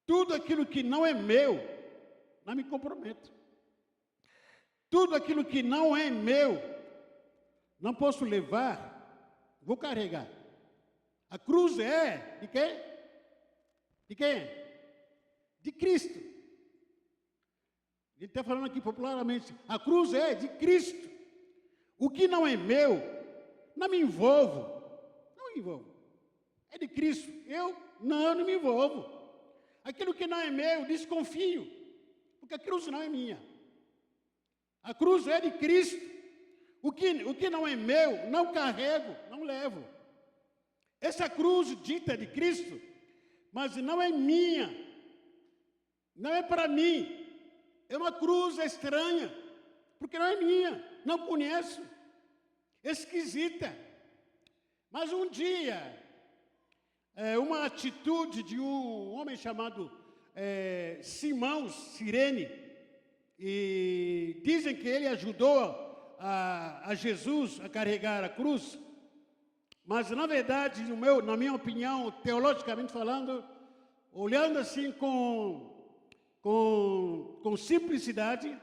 Tudo aquilo que não é meu, não me comprometo. Tudo aquilo que não é meu, não posso levar, vou carregar. A cruz é de quem? De quem? De Cristo. Ele está falando aqui popularmente. A cruz é de Cristo. O que não é meu, não me envolvo. Não me envolvo. É de Cristo. Eu não me envolvo. Aquilo que não é meu, desconfio. Porque a cruz não é minha. A cruz é de Cristo. O que não é meu, não carrego, não levo. Essa cruz dita de Cristo, mas não é minha. Não é para mim. É uma cruz estranha, porque não é minha, não conheço, esquisita. Mas um dia, uma atitude de um homem chamado Simão Cirene, e dizem que ele ajudou a Jesus a carregar a cruz, mas na verdade, na minha opinião, teologicamente falando, olhando assim com simplicidade,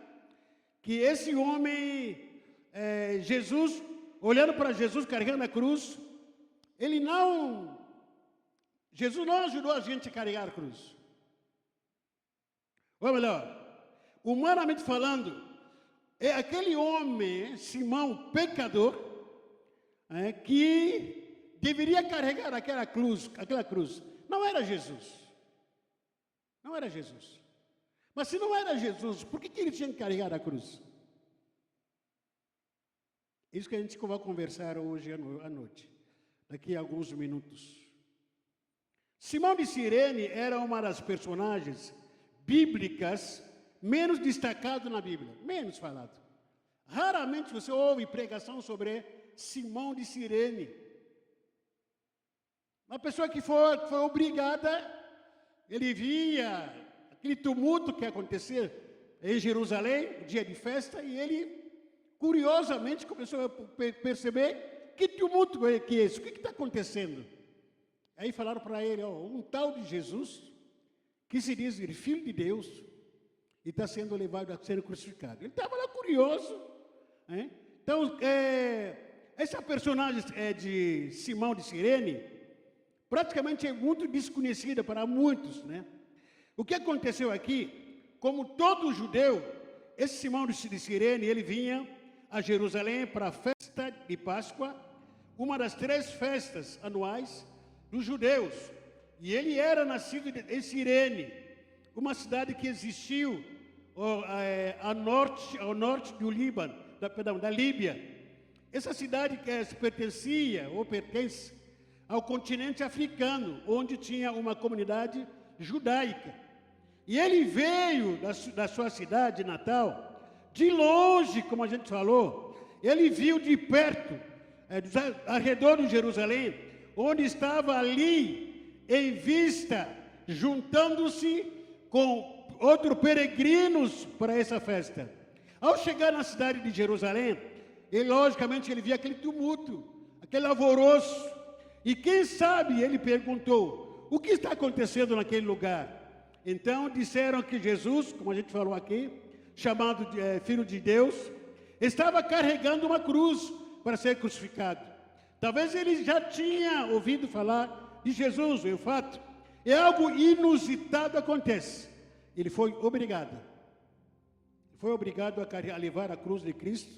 que esse homem, Jesus, olhando para Jesus carregando a cruz, Jesus não ajudou a gente a carregar a cruz. Ou melhor, humanamente falando, é aquele homem, Simão, pecador, que deveria carregar aquela cruz. Não era Jesus. Não era Jesus. Mas se não era Jesus, por que ele tinha que carregar a cruz? Isso que a gente vai conversar hoje à noite, daqui a alguns minutos. Simão de Cirene era uma das personagens bíblicas menos destacado na Bíblia, menos falado. Raramente você ouve pregação sobre Simão de Cirene. Uma pessoa que foi obrigada, ele via aquele tumulto que acontecia em Jerusalém, dia de festa, e ele, curiosamente, começou a perceber que tumulto é que é esse, o que está acontecendo? Aí falaram para ele, um tal de Jesus, que se diz Filho de Deus, e está sendo levado a ser crucificado. Ele estava lá curioso. Né? Então, essa personagem de Simão de Cirene, praticamente é muito desconhecida para muitos, né? O que aconteceu aqui, como todo judeu, esse Simão de Cirene, ele vinha a Jerusalém para a festa de Páscoa, uma das 3 festas anuais dos judeus. E ele era nascido em Cirene, uma cidade que existiu ao norte do Líbano, da Líbia. Essa cidade pertence ao continente africano, onde tinha uma comunidade judaica. E ele veio da sua cidade natal, de longe, como a gente falou, ele viu de perto, ao redor de Jerusalém, onde estava ali, em vista, juntando-se com outros peregrinos para essa festa. Ao chegar na cidade de Jerusalém, logicamente, ele via aquele tumulto, aquele alvoroço, e quem sabe, ele perguntou, o que está acontecendo naquele lugar? Então disseram que Jesus, como a gente falou aqui, chamado de Filho de Deus, estava carregando uma cruz para ser crucificado. Talvez ele já tinha ouvido falar de Jesus, o fato. É algo inusitado acontece. Ele foi obrigado. A levar a cruz de Cristo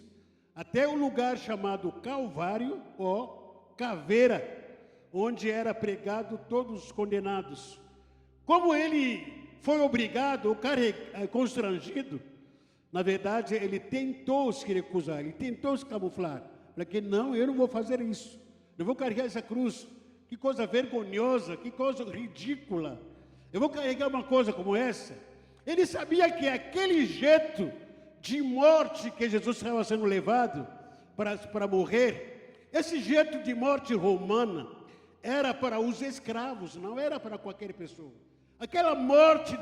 até o lugar chamado Calvário, ou Caveira, onde era pregado todos os condenados. Como ele foi obrigado, ou constrangido, na verdade, ele tentou se recusar, ele tentou se camuflar, para que não, eu não vou fazer isso, não vou carregar essa cruz, que coisa vergonhosa, que coisa ridícula, eu vou carregar uma coisa como essa. Ele sabia que aquele jeito de morte que Jesus estava sendo levado para morrer, esse jeito de morte romana, era para os escravos, não era para qualquer pessoa. Aquela morte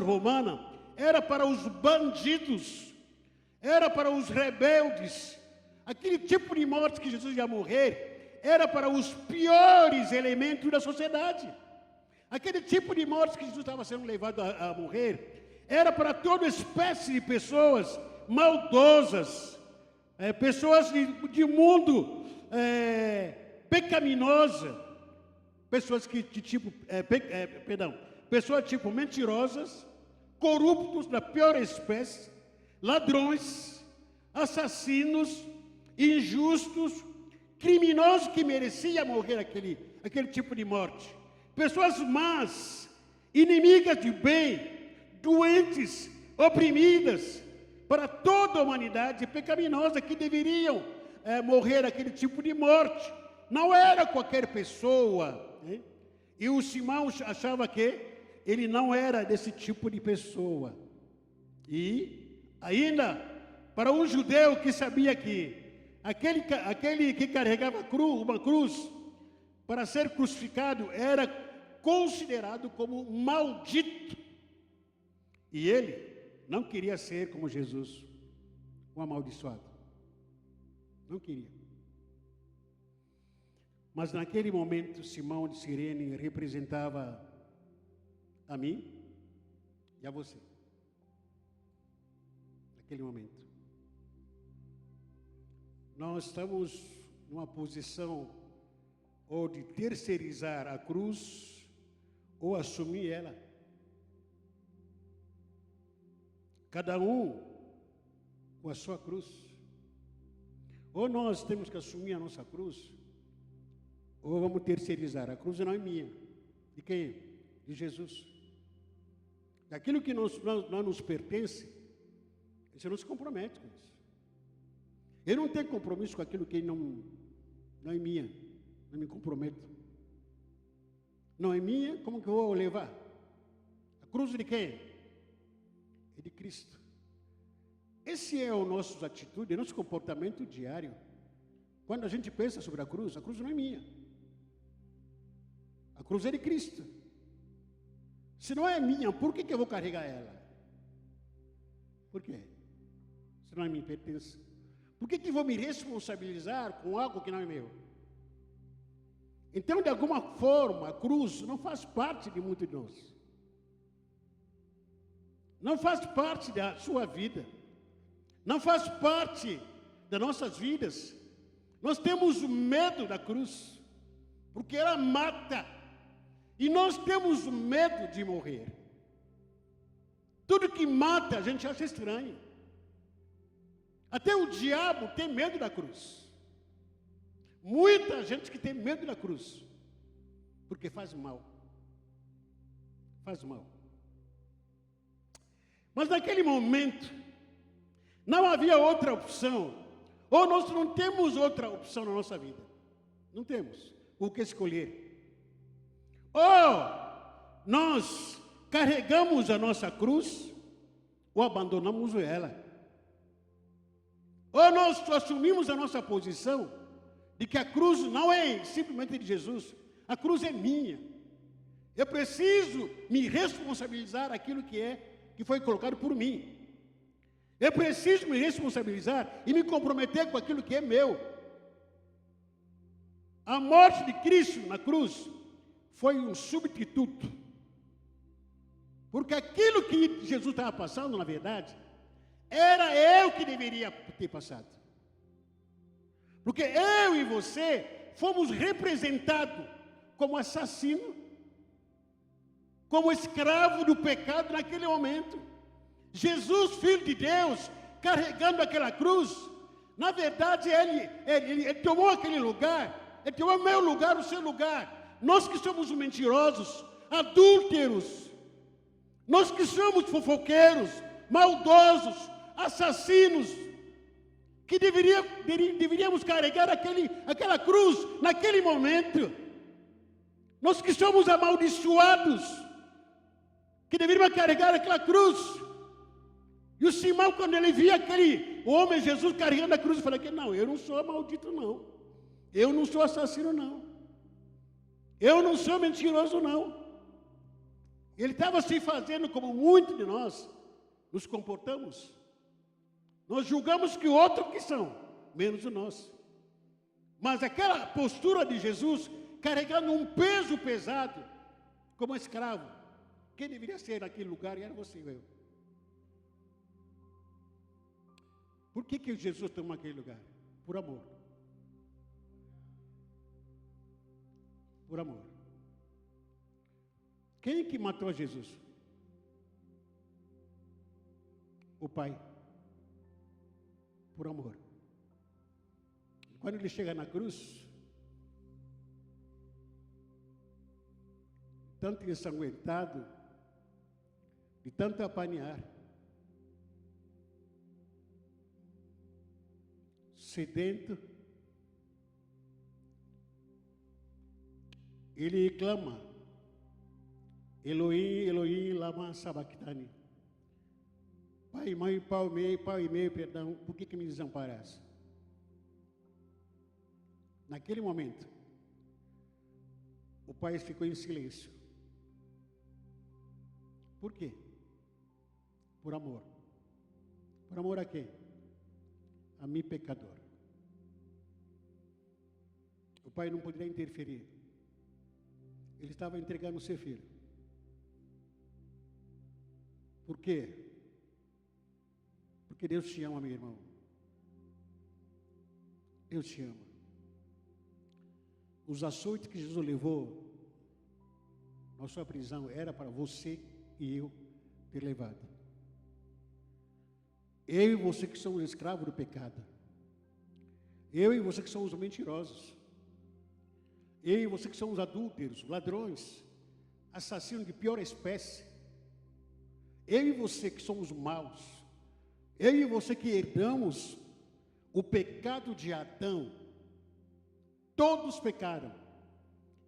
romana, era para os bandidos, era para os rebeldes. Aquele tipo de morte que Jesus ia morrer, era para os piores elementos da sociedade. Aquele tipo de morte que Jesus estava sendo levado a morrer, era para toda espécie de pessoas maldosas, pessoas de mundo pecaminosa, pessoas pessoas tipo mentirosas, corruptos da pior espécie, ladrões, assassinos, injustos, criminosos que mereciam morrer aquele tipo de morte. Pessoas más, inimigas de bem, doentes, oprimidas, para toda a humanidade pecaminosa que deveriam morrer aquele tipo de morte. Não era qualquer pessoa, né? E o Simão achava que ele não era desse tipo de pessoa. E ainda, para um judeu que sabia que aquele que carregava uma cruz para ser crucificado era considerado como maldito. E ele não queria ser como Jesus, um amaldiçoado. Não queria. Mas naquele momento, Simão de Cirene representava a mim e a você. Naquele momento. Nós estamos numa posição ou de terceirizar a cruz ou assumir ela. Cada um com a sua cruz. Ou nós temos que assumir a nossa cruz, ou vamos terceirizar. A cruz não é minha. De quem? De Jesus. Daquilo que não nos pertence, você não se compromete com isso. Eu não tenho compromisso com aquilo que não é minha. Não me comprometo. Não é minha, como que eu vou levar? A cruz de quem? É de Cristo. Esse é o nosso atitude, nosso comportamento diário. Quando a gente pensa sobre a cruz não é minha. A cruz é de Cristo. Se não é minha, por que eu vou carregar ela? Por quê? Se não é minha, pertence. Por que eu vou me responsabilizar com algo que não é meu? Então, de alguma forma, a cruz não faz parte de muitos de nós. Não faz parte da sua vida. Não faz parte das nossas vidas. Nós temos medo da cruz, porque ela mata. E nós temos medo de morrer. Tudo que mata a gente acha estranho. Até o diabo tem medo da cruz. Muita gente que tem medo da cruz, porque faz mal. Faz mal. Mas naquele momento, não havia outra opção. Ou nós não temos outra opção na nossa vida. Não temos o que escolher. Ou nós carregamos a nossa cruz, ou abandonamos ela. Ou nós assumimos a nossa posição de que a cruz não é simplesmente de Jesus, a cruz é minha. Eu preciso me responsabilizar aquilo que foi colocado por mim. Eu preciso me responsabilizar e me comprometer com aquilo que é meu. A morte de Cristo na cruz foi um substituto. Porque aquilo que Jesus estava passando, na verdade, era eu que deveria ter passado. Porque eu e você fomos representados como assassino, como escravo do pecado naquele momento. Jesus, Filho de Deus, carregando aquela cruz, na verdade ele tomou aquele lugar, ele tomou o meu lugar, o seu lugar. Nós que somos mentirosos, adúlteros, nós que somos fofoqueiros, maldosos, assassinos, que deveríamos carregar aquela cruz naquele momento. Nós que somos amaldiçoados, que deveríamos carregar aquela cruz. E o Simão, quando ele via aquele homem, Jesus, carregando a cruz, ele falou que não, eu não sou maldito não. Eu não sou assassino não. Eu não sou mentiroso não. Ele estava se fazendo como muitos de nós nos comportamos. Nós julgamos que outros que são, menos o nosso. Mas aquela postura de Jesus, carregando um peso pesado, como escravo. Quem deveria ser naquele lugar era você e eu. Por que Jesus tomou aquele lugar? Por amor. Por amor. Quem que matou Jesus? O Pai. Por amor. Quando ele chega na cruz, tanto ensanguentado, de tanto apanhar, sedento, ele clama: Elohim, Elohim, lama sabachthani. Pai, mãe, pai e meio, perdão, por que me desamparaste? Naquele momento, o pai ficou em silêncio. Por quê? Por amor. Por amor a quem? A mim, pecador. O pai não poderia interferir. Ele estava entregando o seu filho. Por quê? Porque Deus te ama, meu irmão. Deus te ama. Os açoites que Jesus levou na sua prisão era para você e eu ter levado. Eu e você que somos escravos do pecado. Eu e você que somos mentirosos. Eu e você que somos adúlteros, ladrões, assassinos de pior espécie. Eu e você que somos maus. Eu e você que herdamos o pecado de Adão. Todos pecaram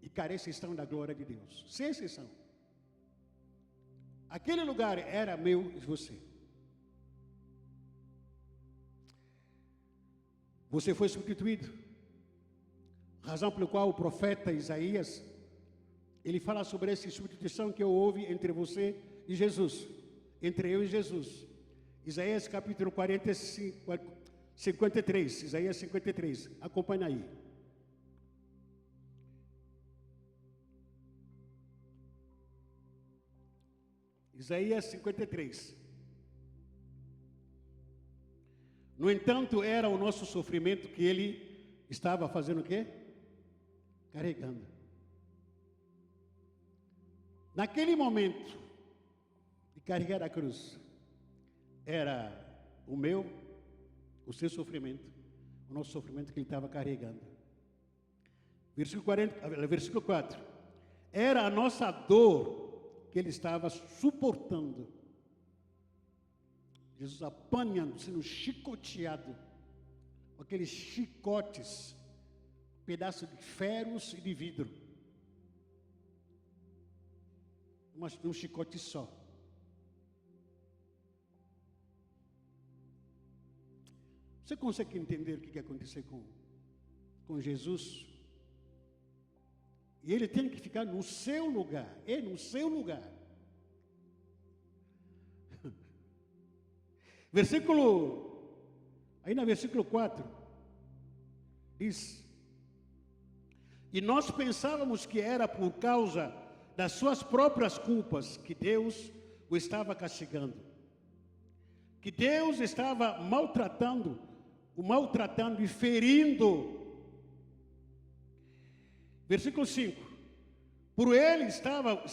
e carecem estão da glória de Deus, sem exceção. Aquele lugar era meu e você. Você foi substituído. Razão pela qual o profeta Isaías, ele fala sobre essa substituição que houve entre você e Jesus. Entre eu e Jesus. Isaías capítulo 53. Isaías 53. Acompanha aí. Isaías 53. No entanto, era o nosso sofrimento que ele estava fazendo o quê? Carregando. Naquele momento de carregar a cruz, era o meu, o seu sofrimento, o nosso sofrimento que ele estava carregando. Versículo 4. Era a nossa dor que ele estava suportando. Jesus apanhando, sendo chicoteado, com aqueles chicotes, pedaços de ferros e de vidro. Um chicote só. Você consegue entender o que aconteceu com Jesus? E ele tem que ficar no seu lugar. No seu lugar. Versículo 4. Diz: e nós pensávamos que era por causa das suas próprias culpas que Deus o estava castigando. Que Deus estava maltratando e ferindo. Versículo 5. Por ele estava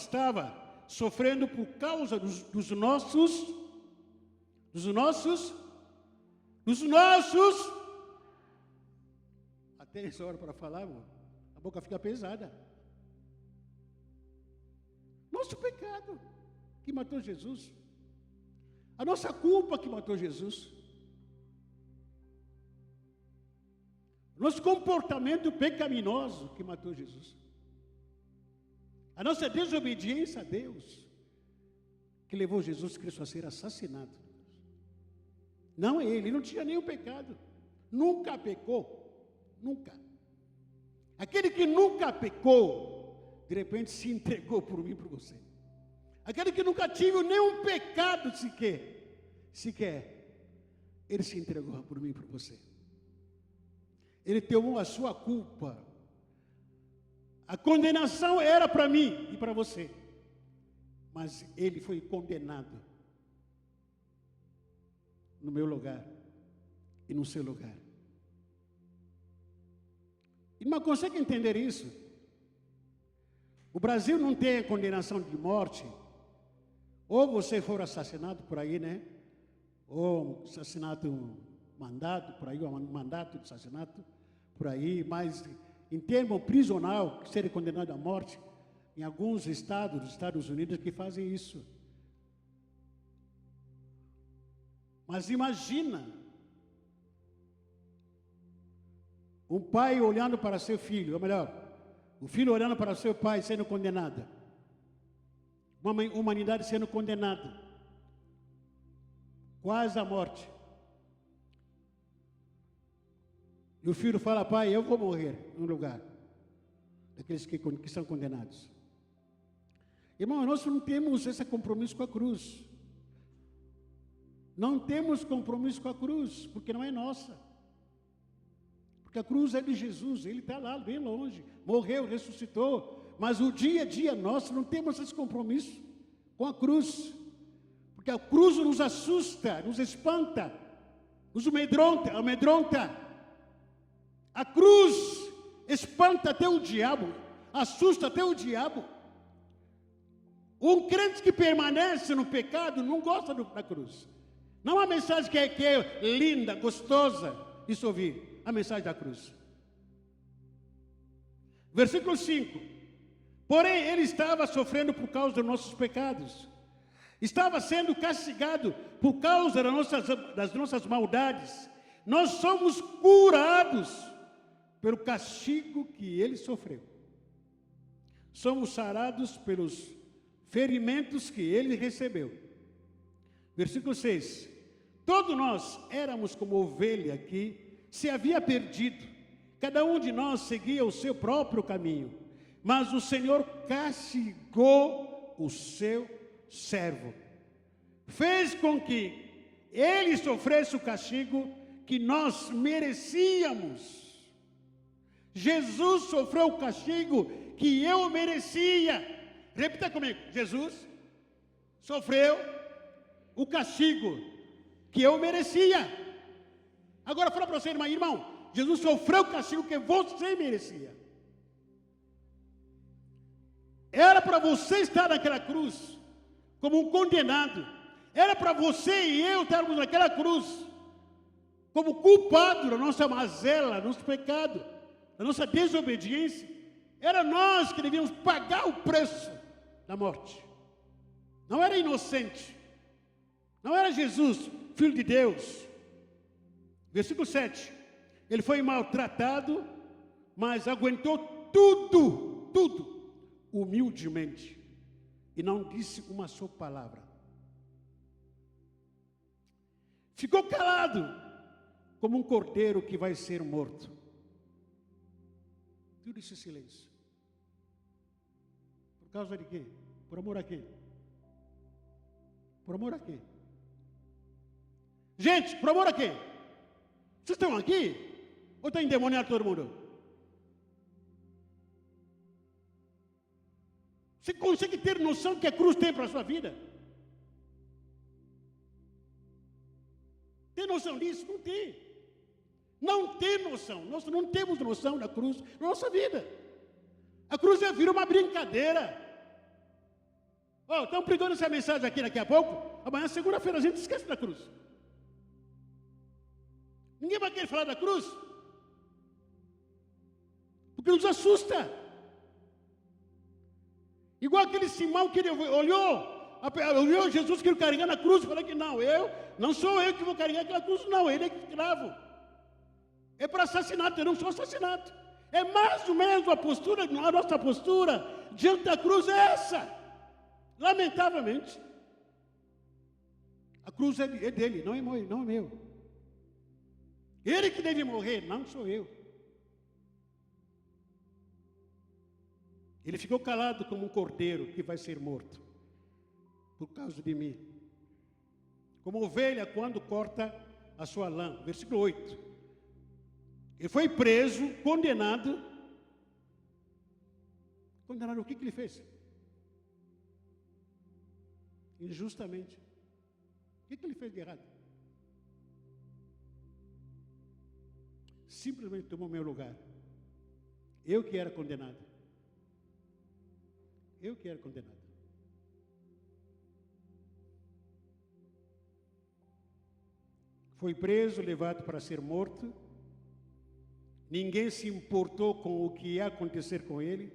sofrendo por causa dos nossos. Até essa hora para falar, amor, a boca fica pesada. Nosso pecado que matou Jesus. A nossa culpa que matou Jesus. Nosso comportamento pecaminoso que matou Jesus. A nossa desobediência a Deus que levou Jesus Cristo a ser assassinado. Não ele não tinha nenhum pecado. Nunca pecou. Nunca. Aquele que nunca pecou, de repente se entregou por mim e por você. Aquele que nunca tive nenhum pecado sequer, ele se entregou por mim e por você. Ele tomou a sua culpa. A condenação era para mim e para você. mas ele foi condenado no meu lugar e no seu lugar. Irmão, consegue entender isso? O Brasil não tem a condenação de morte. Ou você for assassinado por aí, né? Ou assassinato, mandato por aí, mandato de assassinato por aí, mas em termo prisional, ser condenado à morte, em alguns estados dos Estados Unidos que fazem isso. Mas imagina um pai olhando para seu filho, ou melhor, o filho olhando para seu pai sendo condenado. Uma humanidade sendo condenada, quase à morte. E o filho fala: pai, eu vou morrer no lugar daqueles que são condenados. Irmão, nós não temos esse compromisso com a cruz. Não temos compromisso com a cruz, porque não é nossa. Porque a cruz é de Jesus, ele está lá, bem longe, morreu, ressuscitou. Mas o dia a dia nosso, não temos esse compromisso com a cruz. Porque a cruz nos assusta, nos espanta, nos amedronta. A cruz espanta até o diabo, assusta até o diabo. Um crente que permanece no pecado não gosta da cruz. Não é uma mensagem que é linda, gostosa de se ouvir, a mensagem da cruz. Versículo 5. Porém, ele estava sofrendo por causa dos nossos pecados. Estava sendo castigado por causa das nossas maldades. Nós somos curados pelo castigo que ele sofreu. Somos sarados pelos ferimentos que ele recebeu. Versículo 6. Todos nós éramos como ovelha que se havia perdido. Cada um de nós seguia o seu próprio caminho. Mas o Senhor castigou o seu servo. Fez com que ele sofresse o castigo que nós merecíamos. Jesus sofreu o castigo que eu merecia. Repita comigo. Jesus sofreu o castigo que eu merecia. Agora fala para você, irmão, Jesus sofreu o castigo que você merecia. Era para você estar naquela cruz como um condenado. Era para você e eu estarmos naquela cruz como culpado da nossa mazela, do nosso pecado, da nossa desobediência. Era nós que devíamos pagar o preço da morte. Não era inocente. Não era Jesus, Filho de Deus. Versículo 7. Ele foi maltratado, mas aguentou tudo, humildemente. E não disse uma só palavra. Ficou calado, como um cordeiro que vai ser morto. Tudo esse silêncio. Por causa de quê? Por amor a quê? Por amor a quê? Gente, por amor a quê? Vocês estão aqui? Ou está endemoniado todo mundo? Você consegue ter noção que a cruz tem para a sua vida? Tem noção disso? Não tem. Não tem noção. Nós não temos noção da cruz na nossa vida. A cruz virou uma brincadeira. Estão pregando essa mensagem aqui daqui a pouco. Amanhã, segunda-feira, a gente esquece da cruz. Ninguém vai querer falar da cruz. Porque nos assusta. Igual aquele Simão que ele olhou Jesus que ele carregar na cruz e falou que não sou eu que vou carregar aquela cruz, não, ele é escravo. É para assassinato, eu não sou assassinato. É mais ou menos a nossa postura diante da cruz é essa. Lamentavelmente. A cruz é dele, não é meu. Ele que deve morrer, não sou eu. Ele ficou calado como um cordeiro que vai ser morto por causa de mim. Como ovelha quando corta a sua lã. Versículo 8. Ele foi preso, condenado. Condenado, o que ele fez? injustamente. O que ele fez de errado? Simplesmente tomou meu lugar. Eu que era condenado. Eu que era condenado. Foi preso, levado para ser morto. Ninguém se importou com o que ia acontecer com ele.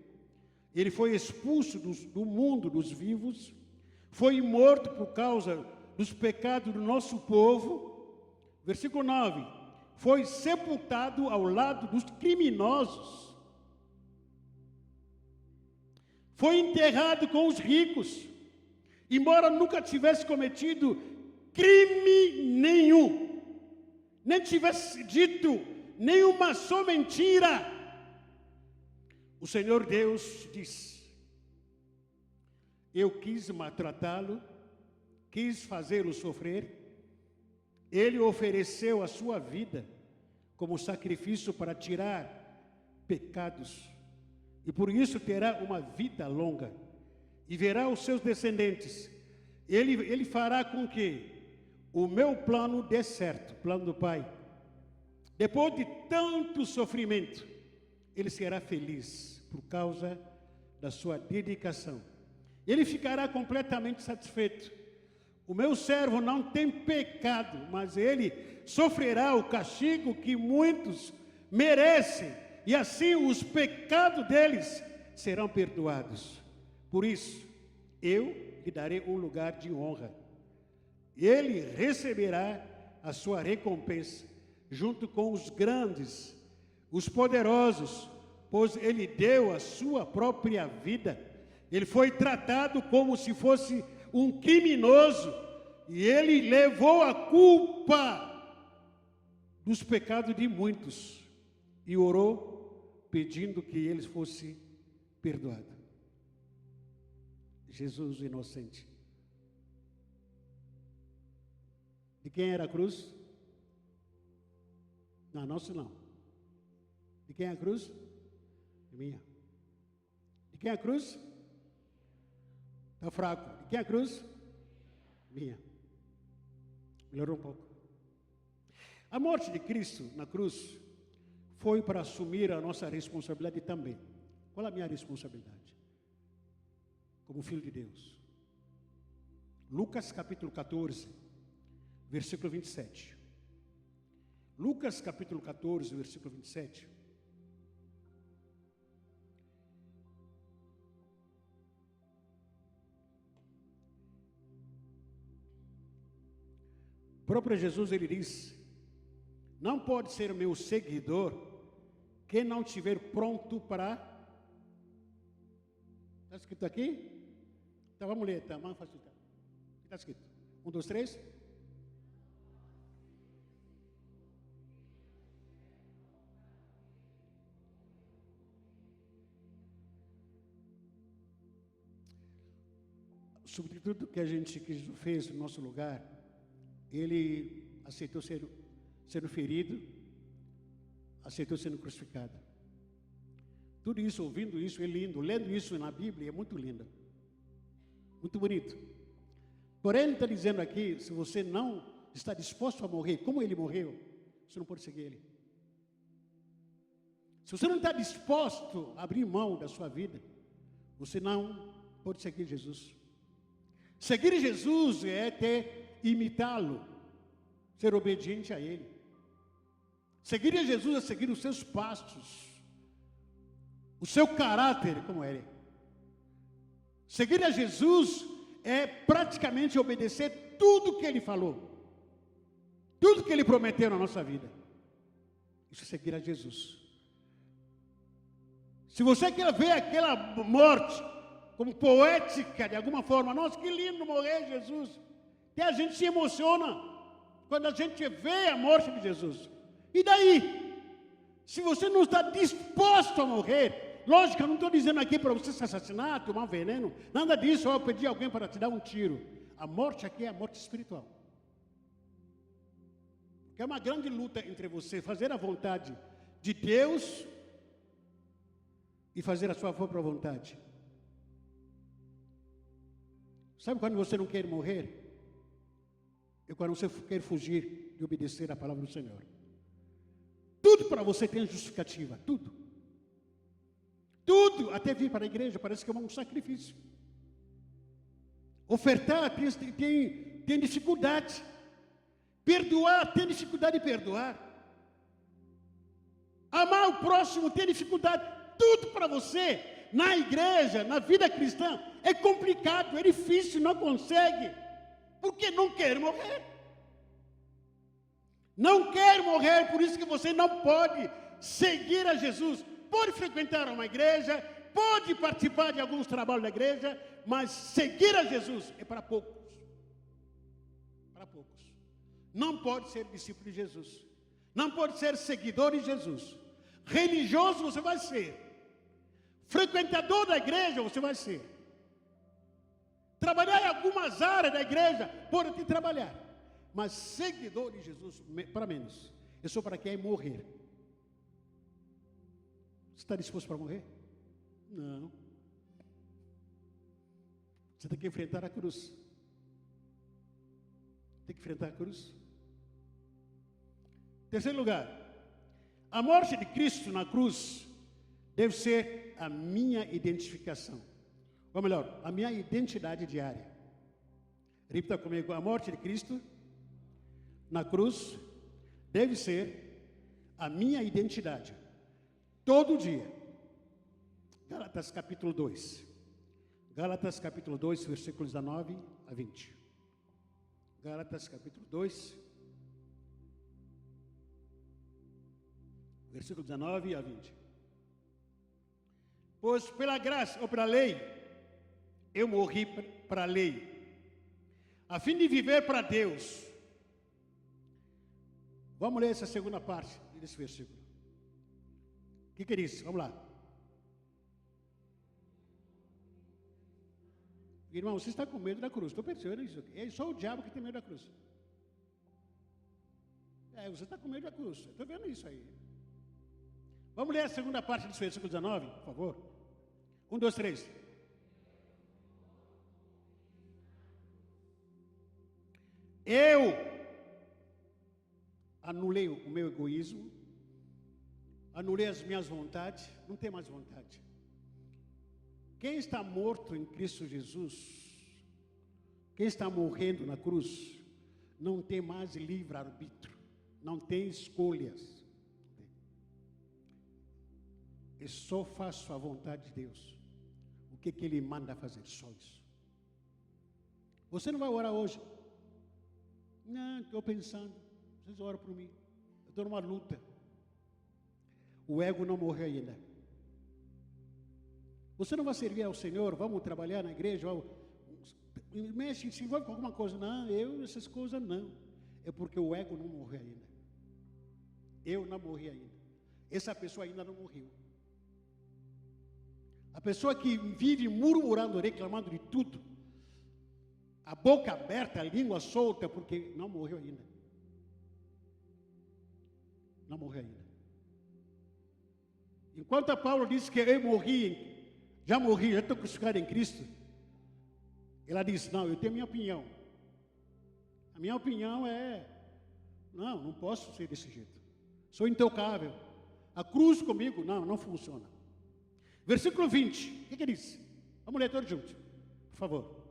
Ele foi expulso do mundo dos vivos. Foi morto por causa dos pecados do nosso povo. Versículo 9. Foi sepultado ao lado dos criminosos. Foi enterrado com os ricos. Embora nunca tivesse cometido crime nenhum. Nem tivesse dito nenhuma só mentira. O Senhor Deus diz: eu quis maltratá-lo, quis fazê-lo sofrer. Ele ofereceu a sua vida como sacrifício para tirar pecados. E por isso terá uma vida longa. E verá os seus descendentes. Ele fará com que o meu plano dê certo, o plano do Pai. Depois de tanto sofrimento, ele será feliz por causa da sua dedicação. Ele ficará completamente satisfeito. O meu servo não tem pecado, mas ele sofrerá o castigo que muitos merecem, e assim os pecados deles serão perdoados. Por isso, eu lhe darei um lugar de honra. Ele receberá a sua recompensa, junto com os grandes, os poderosos, pois ele deu a sua própria vida. Ele foi tratado como se fosse um criminoso, e ele levou a culpa dos pecados de muitos, e orou pedindo que eles fossem perdoados. Jesus inocente. De quem era a cruz? Não, nosso não. De quem é a cruz? Minha. De quem é a cruz? Está fraco. De quem é a cruz? Minha. Melhorou um pouco. A morte de Cristo na cruz foi para assumir a nossa responsabilidade também. Qual a minha responsabilidade? Como filho de Deus. Lucas capítulo 14, versículo 27. Lucas capítulo 14, versículo 27. O próprio Jesus, ele diz: não pode ser meu seguidor quem não estiver pronto para... Está escrito aqui? Então vamos ler, tá? Vamos facilitar. Está escrito. 1, 2, 3. O substituto que a gente fez no nosso lugar, ele aceitou sendo ferido, aceitou sendo crucificado. Tudo isso, ouvindo isso, é lindo. Lendo isso na Bíblia, é muito lindo. Muito bonito. Porém, ele está dizendo aqui, se você não está disposto a morrer, como ele morreu, você não pode seguir ele. Se você não está disposto a abrir mão da sua vida, você não pode seguir Jesus. Seguir Jesus é imitá-lo, ser obediente a ele. Seguir a Jesus é seguir os seus passos, o seu caráter como ele. Seguir a Jesus é praticamente obedecer tudo que ele falou, tudo que ele prometeu na nossa vida. Isso é seguir a Jesus. Se você quer ver aquela morte como poética de alguma forma, nossa, que lindo morrer Jesus, até a gente se emociona quando a gente vê a morte de Jesus. E daí? Se você não está disposto a morrer, lógico, eu não estou dizendo aqui para você se assassinar, tomar veneno, nada disso, ou pedir alguém para te dar um tiro. A morte aqui é a morte espiritual. Que é uma grande luta entre você fazer a vontade de Deus e fazer a sua própria vontade. Sabe quando você não quer morrer? É quando você quer fugir de obedecer a palavra do Senhor. Tudo para você tem justificativa, tudo. Tudo, até vir para a igreja, parece que é um sacrifício. Ofertar tem dificuldade. Perdoar, tem dificuldade de perdoar. Amar o próximo, tem dificuldade. Tudo para você, na igreja, na vida cristã, é complicado, é difícil, não consegue. Porque não quer morrer. Não quer morrer, por isso que você não pode seguir a Jesus. Pode frequentar uma igreja, pode participar de alguns trabalhos da igreja, mas seguir a Jesus é para poucos. Para poucos. Não pode ser discípulo de Jesus. Não pode ser seguidor de Jesus. Religioso você vai ser. Frequentador da igreja você vai ser. Trabalhar em algumas áreas da igreja, pode trabalhar. Mas seguidor de Jesus, para menos. É só para quem morrer. Você está disposto para morrer? Não. Você tem que enfrentar a cruz. Tem que enfrentar a cruz. Terceiro lugar, a morte de Cristo na cruz deve ser a minha identificação. Ou melhor, a minha identidade diária. Repita comigo, a morte de Cristo na cruz deve ser a minha identidade. Todo dia. Gálatas capítulo 2. Gálatas capítulo 2, versículos 19 a 20. Gálatas capítulo 2, versículo 19 a 20. Pois pela graça ou pela lei, eu morri para a lei, a fim de viver para Deus. Vamos ler essa segunda parte desse versículo. O que diz? Vamos lá. Irmão, você está com medo da cruz. Estou percebendo isso aqui. É só o diabo que tem medo da cruz. Você está com medo da cruz. Estou vendo isso aí. Vamos ler a segunda parte do versículo 19, por favor. 1, 2, 3. Eu anulei o meu egoísmo, anulei as minhas vontades, não tenho mais vontade. Quem está morto em Cristo Jesus, quem está morrendo na cruz, não tem mais livre-arbítrio, não tem escolhas. Eu só faço a vontade de Deus. O que Ele manda fazer? Só isso. Você não vai orar hoje? Não, estou pensando. Vocês oram por mim. Eu estou numa luta. O ego não morreu ainda. Você não vai servir ao Senhor? Vamos trabalhar na igreja? Mexe, se envolve com alguma coisa? Não, essas coisas não. É porque o ego não morreu ainda. Eu não morri ainda. Essa pessoa ainda não morreu. A pessoa que vive murmurando, reclamando de tudo, a boca aberta, a língua solta, porque não morreu ainda. Não morreu ainda. Enquanto a Paulo disse que eu morri, já estou crucificado em Cristo, ela disse, não, eu tenho minha opinião. A minha opinião é, não posso ser desse jeito. Sou intocável. A cruz comigo, não funciona. Versículo 20, o que diz? Vamos ler todos juntos, por favor.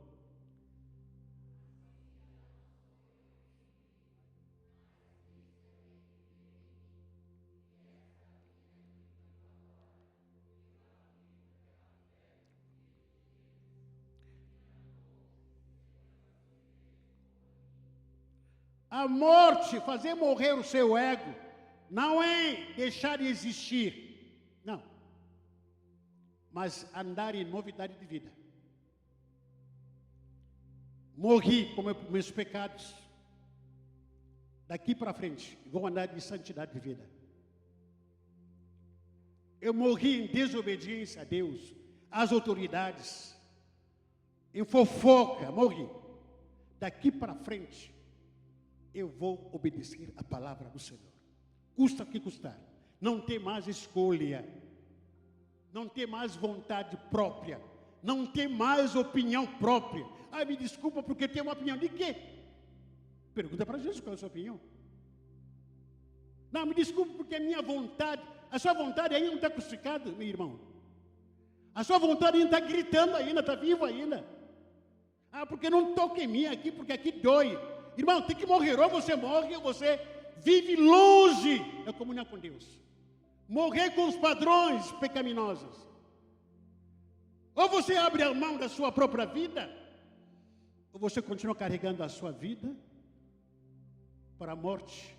A morte, fazer morrer o seu ego, não é deixar de existir, não. Mas andar em novidade de vida. Morri com meus pecados. Daqui para frente, vou andar de santidade de vida. Eu morri em desobediência a Deus, às autoridades, em fofoca, morri. Daqui para frente, eu vou obedecer a palavra do Senhor. Custa o que custar. Não tem mais escolha. Não tem mais vontade própria. Não tem mais opinião própria. Ah, me desculpa porque tem uma opinião. De quê? Pergunta para Jesus qual é a sua opinião. Não, me desculpe porque a minha vontade, a sua vontade ainda não está crucificada, meu irmão. A sua vontade ainda está gritando ainda, está vivo ainda. Ah, porque não toca em mim aqui, porque aqui dói. Irmão, tem que morrer, ou você morre, ou você vive longe da comunhão com Deus. Morrer com os padrões pecaminosos. Ou você abre a mão da sua própria vida, ou você continua carregando a sua vida para a morte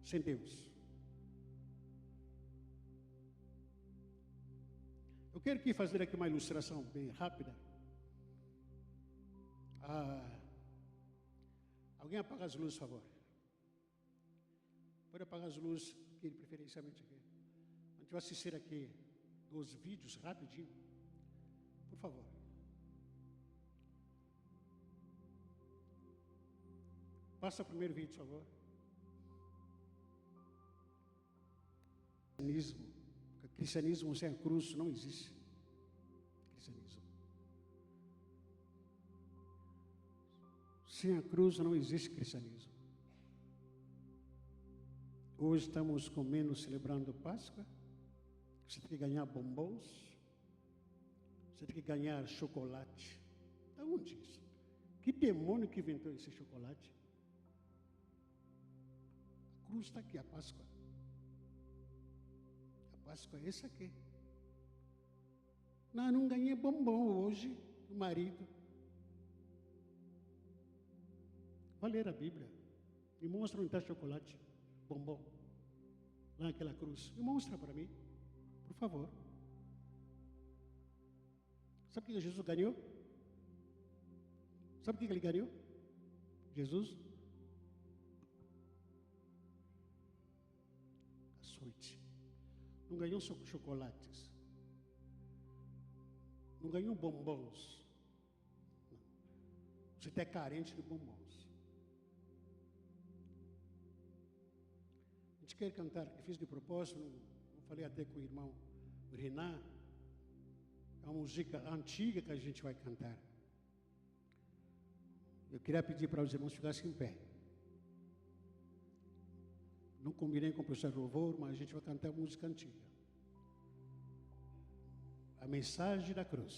sem Deus. Eu quero aqui fazer aqui uma ilustração bem rápida. Alguém apaga as luzes, por favor. Pode apagar as luzes, aqui, preferencialmente aqui. A gente vai assistir aqui 2 vídeos rapidinho. Por favor. Passa o primeiro vídeo, por favor. Cristianismo sem a cruz não existe. Cristianismo. Sem a cruz não existe cristianismo. Hoje estamos comendo, celebrando Páscoa. Você tem que ganhar bombons. Você tem que ganhar chocolate. Da onde isso? Que demônio que inventou esse chocolate? A cruz está aqui, a Páscoa. A Páscoa é essa aqui. Não ganhei bombom hoje, o marido. Vai ler a Bíblia. Me mostra onde está chocolate, bombom. Lá naquela cruz. Me mostra para mim, por favor. Sabe o que Jesus ganhou? Sabe o que ele ganhou? Jesus? Açoite. Não ganhou só chocolates. Não ganhou bombons. Não. Você está carente de bombons. A gente quer cantar, que fiz de propósito, não falei até com o irmão Renan. É uma música antiga que a gente vai cantar. Eu queria pedir para os irmãos ficassem em pé. Não combinei com o professor louvor, mas a gente vai cantar música antiga. A mensagem da cruz.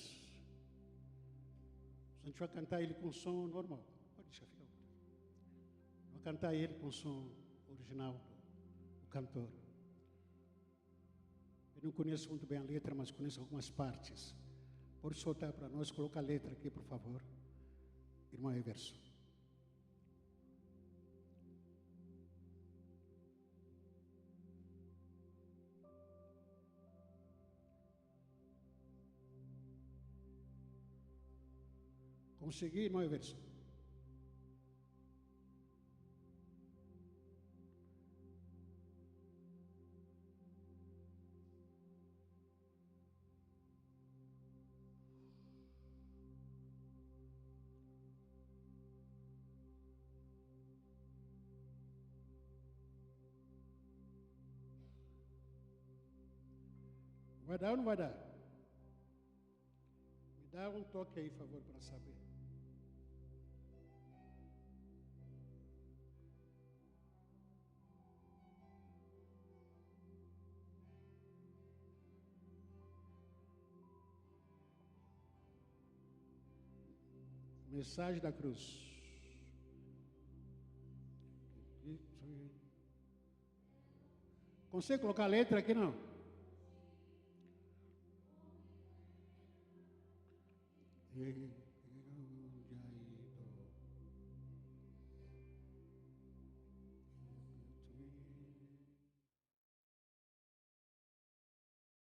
A gente vai cantar ele com som normal. Pode deixar, fica. Vou cantar ele com som original do cantor. Eu não conheço muito bem a letra, mas conheço algumas partes. Pode soltar para nós, coloca a letra aqui, por favor. Irmão Everson. Consegui, irmão Everson? Vai dar ou não vai dar? Me dá um toque aí, por favor, para saber. Mensagem da cruz. Consegue colocar a letra aqui, não?